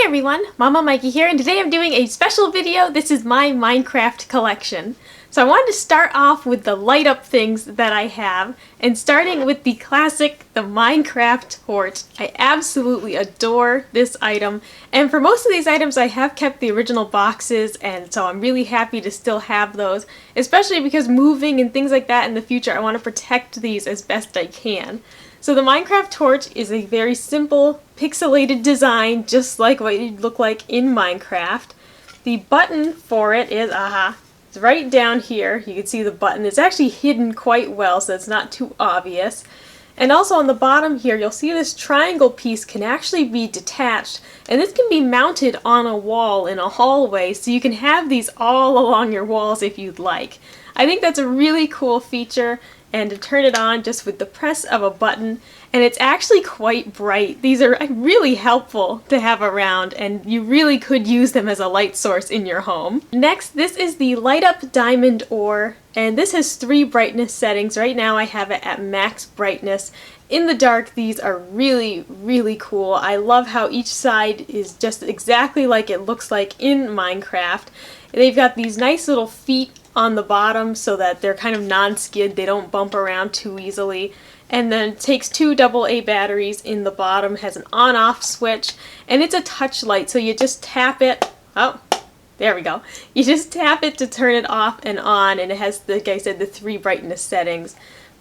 everyone, Mama Mikey here, and today I'm doing a special video. This is my Minecraft collection. So I wanted to start off with the light up things that I have, and starting with the classic, the Minecraft torch. I absolutely adore this item, and for most of these items I have kept the original boxes, and so I'm really happy to still have those, especially because moving and things like that in the future, I want to protect these as best I can. So the Minecraft torch is a very simple, pixelated design, just like what it'd look like in Minecraft. The button for it is, it's right down here. You can see the button. It's actually hidden quite well, so it's not too obvious. And also on the bottom here, you'll see this triangle piece can actually be detached, and this can be mounted on a wall in a hallway, so you can have these all along your walls if you'd like. I think that's a really cool feature, and to turn it on just with the press of a button, and it's actually quite bright. These are really helpful to have around, and you really could use them as a light source in your home. Next, this is the light up diamond ore, and this has 3 brightness settings. Right now I have it at max brightness. In the dark, these are really, really cool. I love how each side is just exactly like it looks like in Minecraft. They've got these nice little feet on the bottom so that they're kind of non-skid, they don't bump around too easily. And then it takes 2 AA batteries in the bottom, has an on-off switch, and it's a touch light, so you just tap it. Oh, there we go. You just tap it to turn it off and on, and it has, like I said, the 3 brightness settings.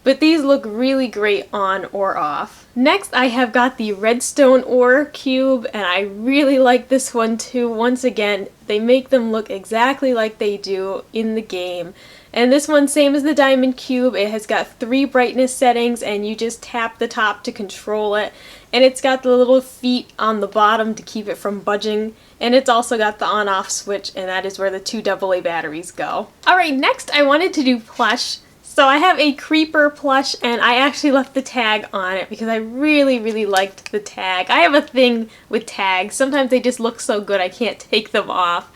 But these look really great on or off. Next, I have got the redstone ore cube, and I really like this one too. Once again, they make them look exactly like they do in the game. And this one, same as the diamond cube, it has got 3 brightness settings, and you just tap the top to control it. And it's got the little feet on the bottom to keep it from budging. And it's also got the on-off switch, and that is where the 2 AA batteries go. Alright, next I wanted to do plush. So I have a creeper plush, and I actually left the tag on it because I really, really liked the tag. I have a thing with tags. Sometimes they just look so good I can't take them off.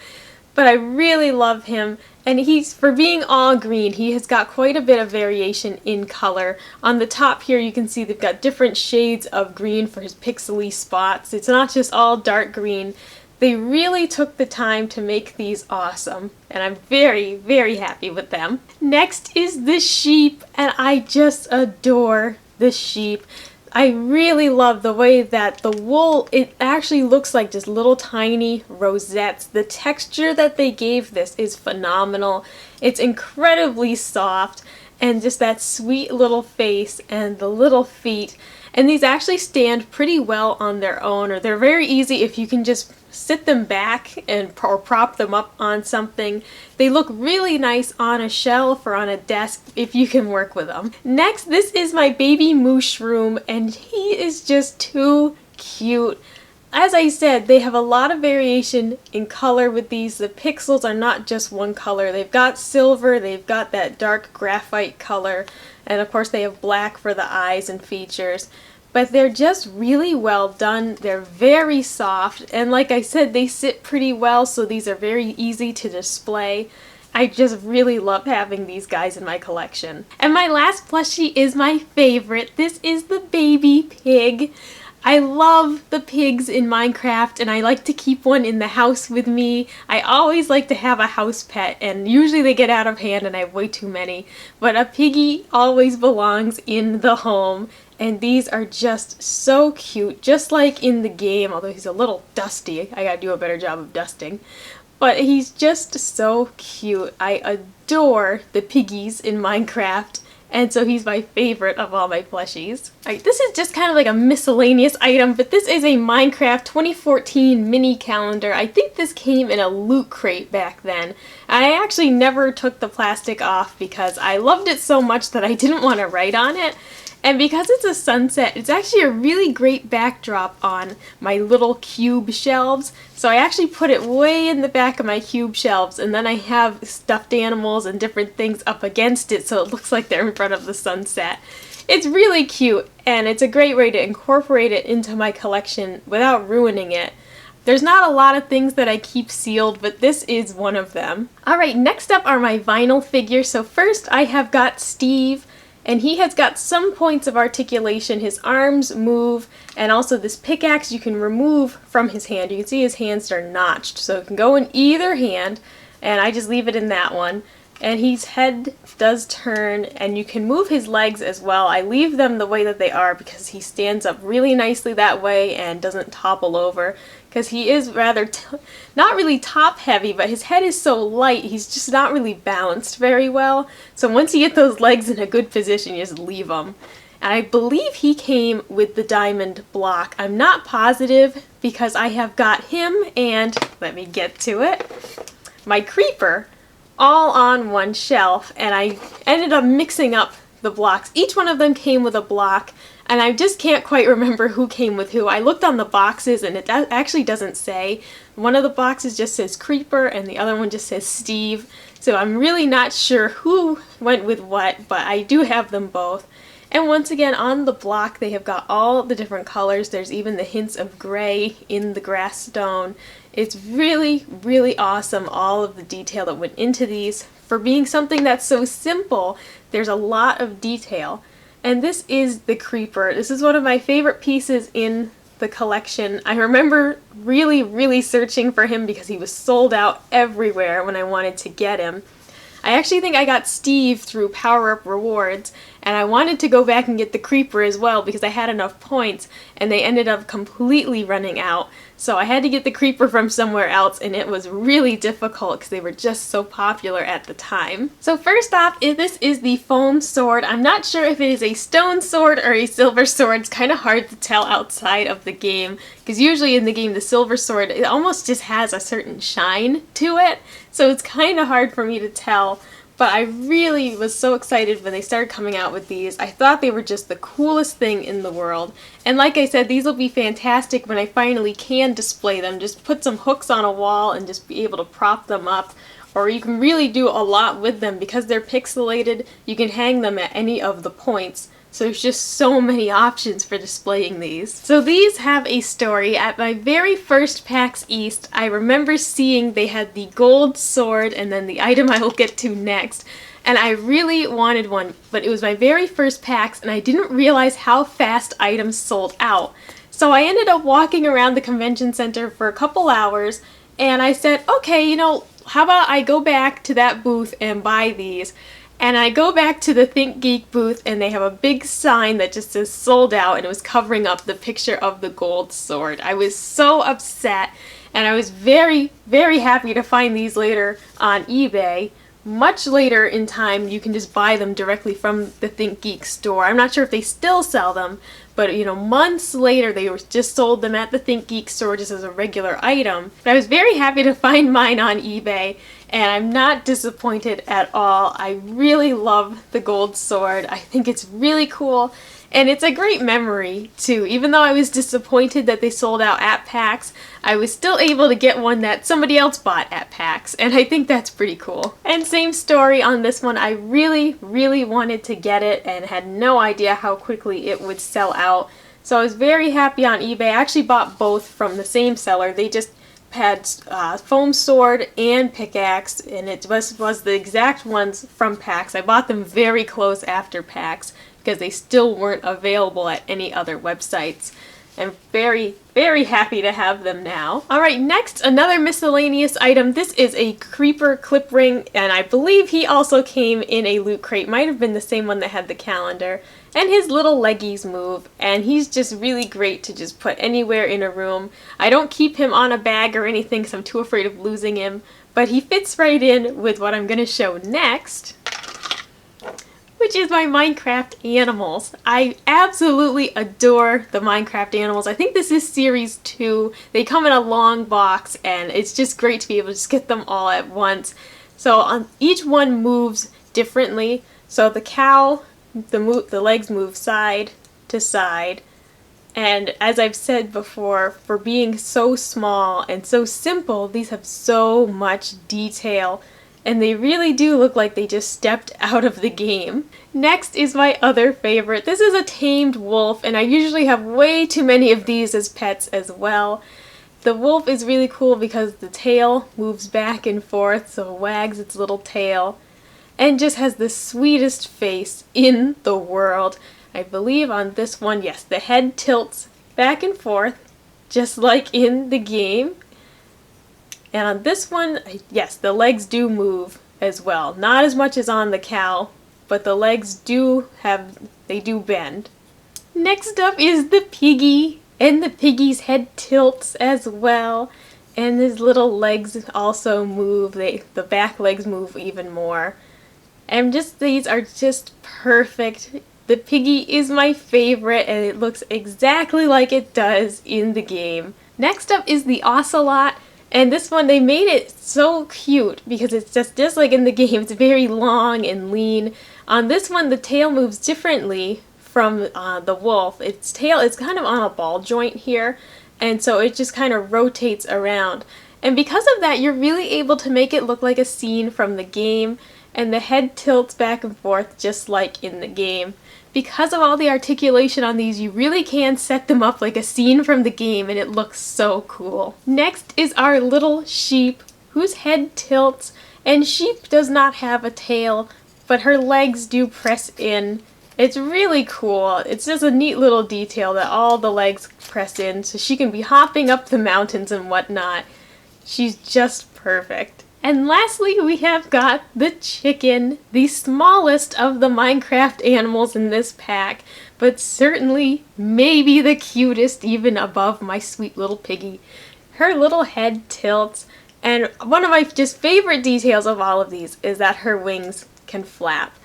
But I really love him, and he's, for being all green, he has got quite a bit of variation in color. On the top here you can see they've got different shades of green for his pixely spots. It's not just all dark green. They really took the time to make these awesome, and I'm very, very happy with them. Next is the sheep, and I just adore the sheep. I really love the way that the wool, it actually looks like just little tiny rosettes. The texture that they gave this is phenomenal. It's incredibly soft, and just that sweet little face and the little feet. And these actually stand pretty well on their own, or they're very easy if you can just sit them back and or prop them up on something. They look really nice on a shelf or on a desk if you can work with them. Next, this is my baby mushroom, and he is just too cute. As I said, they have a lot of variation in color with these. The pixels are not just one color. They've got silver, they've got that dark graphite color, and of course they have black for the eyes and features. But they're just really well done. They're very soft, and like I said, they sit pretty well, so these are very easy to display. I just really love having these guys in my collection. And my last plushie is my favorite. This is the baby pig. I love the pigs in Minecraft, and I like to keep one in the house with me. I always like to have a house pet, and usually they get out of hand and I have way too many. But a piggy always belongs in the home, and these are just so cute, just like in the game, although he's a little dusty. I gotta do a better job of dusting. But he's just so cute. I adore the piggies in Minecraft. And so he's my favorite of all my plushies. Alright, this is just kind of like a miscellaneous item, but this is a Minecraft 2014 mini calendar. I think this came in a loot crate back then. I actually never took the plastic off because I loved it so much that I didn't want to write on it. And because it's a sunset, it's actually a really great backdrop on my little cube shelves. So I actually put it way in the back of my cube shelves, and then I have stuffed animals and different things up against it so it looks like they're in front of the sunset. It's really cute, and it's a great way to incorporate it into my collection without ruining it. There's not a lot of things that I keep sealed, but this is one of them. Alright, next up are my vinyl figures. So first I have got Steve. And he has got some points of articulation. His arms move, and also this pickaxe you can remove from his hand. You can see his hands are notched, so it can go in either hand, and I just leave it in that one. And his head does turn, and you can move his legs as well. I leave them the way that they are because he stands up really nicely that way and doesn't topple over, because he is rather not really top heavy, but his head is so light he's just not really balanced very well. So once you get those legs in a good position, you just leave them. And I believe he came with the diamond block. I'm not positive because I have got him and, let me get to it, my creeper all on one shelf, and I ended up mixing up the blocks. Each one of them came with a block, and I just can't quite remember who came with who. I looked on the boxes and it actually doesn't say. One of the boxes just says Creeper and the other one just says Steve, so I'm really not sure who went with what, but I do have them both. And once again, on the block they have got all the different colors. There's even the hints of gray in the grass stone. It's really, really awesome, all of the detail that went into these. For being something that's so simple, there's a lot of detail. And this is the creeper. This is one of my favorite pieces in the collection. I remember really, really searching for him because he was sold out everywhere when I wanted to get him. I actually think I got Steve through power-up rewards, and I wanted to go back and get the creeper as well because I had enough points, and they ended up completely running out. So I had to get the creeper from somewhere else, and it was really difficult because they were just so popular at the time. So first off, this is the foam sword. I'm not sure if it is a stone sword or a silver sword. It's kind of hard to tell outside of the game because usually in the game the silver sword, it almost just has a certain shine to it. So it's kind of hard for me to tell. But I really was so excited when they started coming out with these. I thought they were just the coolest thing in the world. And like I said, these will be fantastic when I finally can display them. Just put some hooks on a wall and just be able to prop them up. Or you can really do a lot with them because they're pixelated. You can hang them at any of the points. So there's just so many options for displaying these. So these have a story. At my very first PAX East, I remember seeing they had the gold sword and then the item I will get to next. And I really wanted one, but it was my very first PAX and I didn't realize how fast items sold out. So I ended up walking around the convention center for a couple hours and I said, okay, you know, how about I go back to that booth and buy these? And I go back to the Think Geek booth and they have a big sign that just says sold out, and it was covering up the picture of the gold sword. I was so upset, and I was very, very happy to find these later on eBay. Much later in time, you can just buy them directly from the Think Geek store. I'm not sure if they still sell them, but you know, months later they just sold them at the Think Geek store just as a regular item. But I was very happy to find mine on eBay, and I'm not disappointed at all. I really love the gold sword. I think it's really cool, and it's a great memory too. Even though I was disappointed that they sold out at PAX, I was still able to get one that somebody else bought at PAX, and I think that's pretty cool. And same story on this one. I really, really wanted to get it and had no idea how quickly it would sell out. So I was very happy on eBay. I actually bought both from the same seller. They just had foam sword and pickaxe, and it was the exact ones from PAX. I bought them very close after PAX because they still weren't available at any other websites. I'm very, very happy to have them now. Alright, next, another miscellaneous item. This is a creeper clip ring, and I believe he also came in a loot crate. Might have been the same one that had the calendar. And his little leggies move, and he's just really great to just put anywhere in a room. I don't keep him on a bag or anything because I'm too afraid of losing him, but he fits right in with what I'm going to show next, which is my Minecraft animals. I absolutely adore the Minecraft animals. I think this is series 2. They come in a long box, and it's just great to be able to just get them all at once. So each one moves differently. So the cow, the legs move side to side, and as I've said before, for being so small and so simple, these have so much detail, and they really do look like they just stepped out of the game. Next is my other favorite. This is a tamed wolf, and I usually have way too many of these as pets as well. The wolf is really cool because the tail moves back and forth, so it wags its little tail. and just has the sweetest face in the world. I believe on this one, yes, the head tilts back and forth, just like in the game. And on this one, yes, the legs do move as well. Not as much as on the cow, but the legs do bend. Next up is the Piggy, and the Piggy's head tilts as well. And his little legs also move. The back legs move even more. And these are just perfect. The Piggy is my favorite, and it looks exactly like it does in the game. Next up is the Ocelot, and this one they made it so cute because it's just like in the game. It's very long and lean. On this one, the tail moves differently from the wolf. Its tail is kind of on a ball joint here, and so it just kind of rotates around. And because of that, you're really able to make it look like a scene from the game, and the head tilts back and forth just like in the game. Because of all the articulation on these, you really can set them up like a scene from the game, and it looks so cool. Next is our little sheep, whose head tilts, and sheep does not have a tail, but her legs do press in. It's really cool. It's just a neat little detail that all the legs press in, so she can be hopping up the mountains and whatnot. She's just perfect. And lastly, we have got the chicken, the smallest of the Minecraft animals in this pack, but certainly maybe the cutest, even above my sweet little Piggy. Her little head tilts, and one of my just favorite details of all of these is that her wings can flap.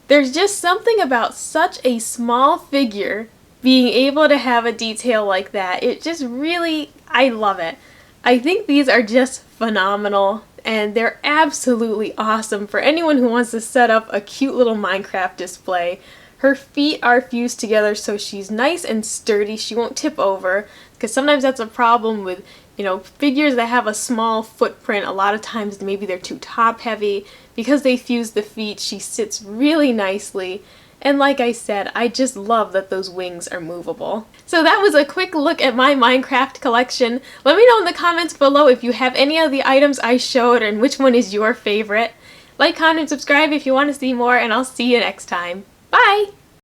There's just something about such a small figure being able to have a detail like that. It just really, I love it. I think these are just phenomenal, and they're absolutely awesome for anyone who wants to set up a cute little Minecraft display. Her feet are fused together so she's nice and sturdy. She won't tip over, because sometimes that's a problem with, figures that have a small footprint. A lot of times maybe they're too top heavy. Because they fuse the feet, she sits really nicely. And like I said, I just love that those wings are movable. So that was a quick look at my Minecraft collection. Let me know in the comments below if you have any of the items I showed and which one is your favorite. Like, comment, and subscribe if you want to see more, and I'll see you next time. Bye!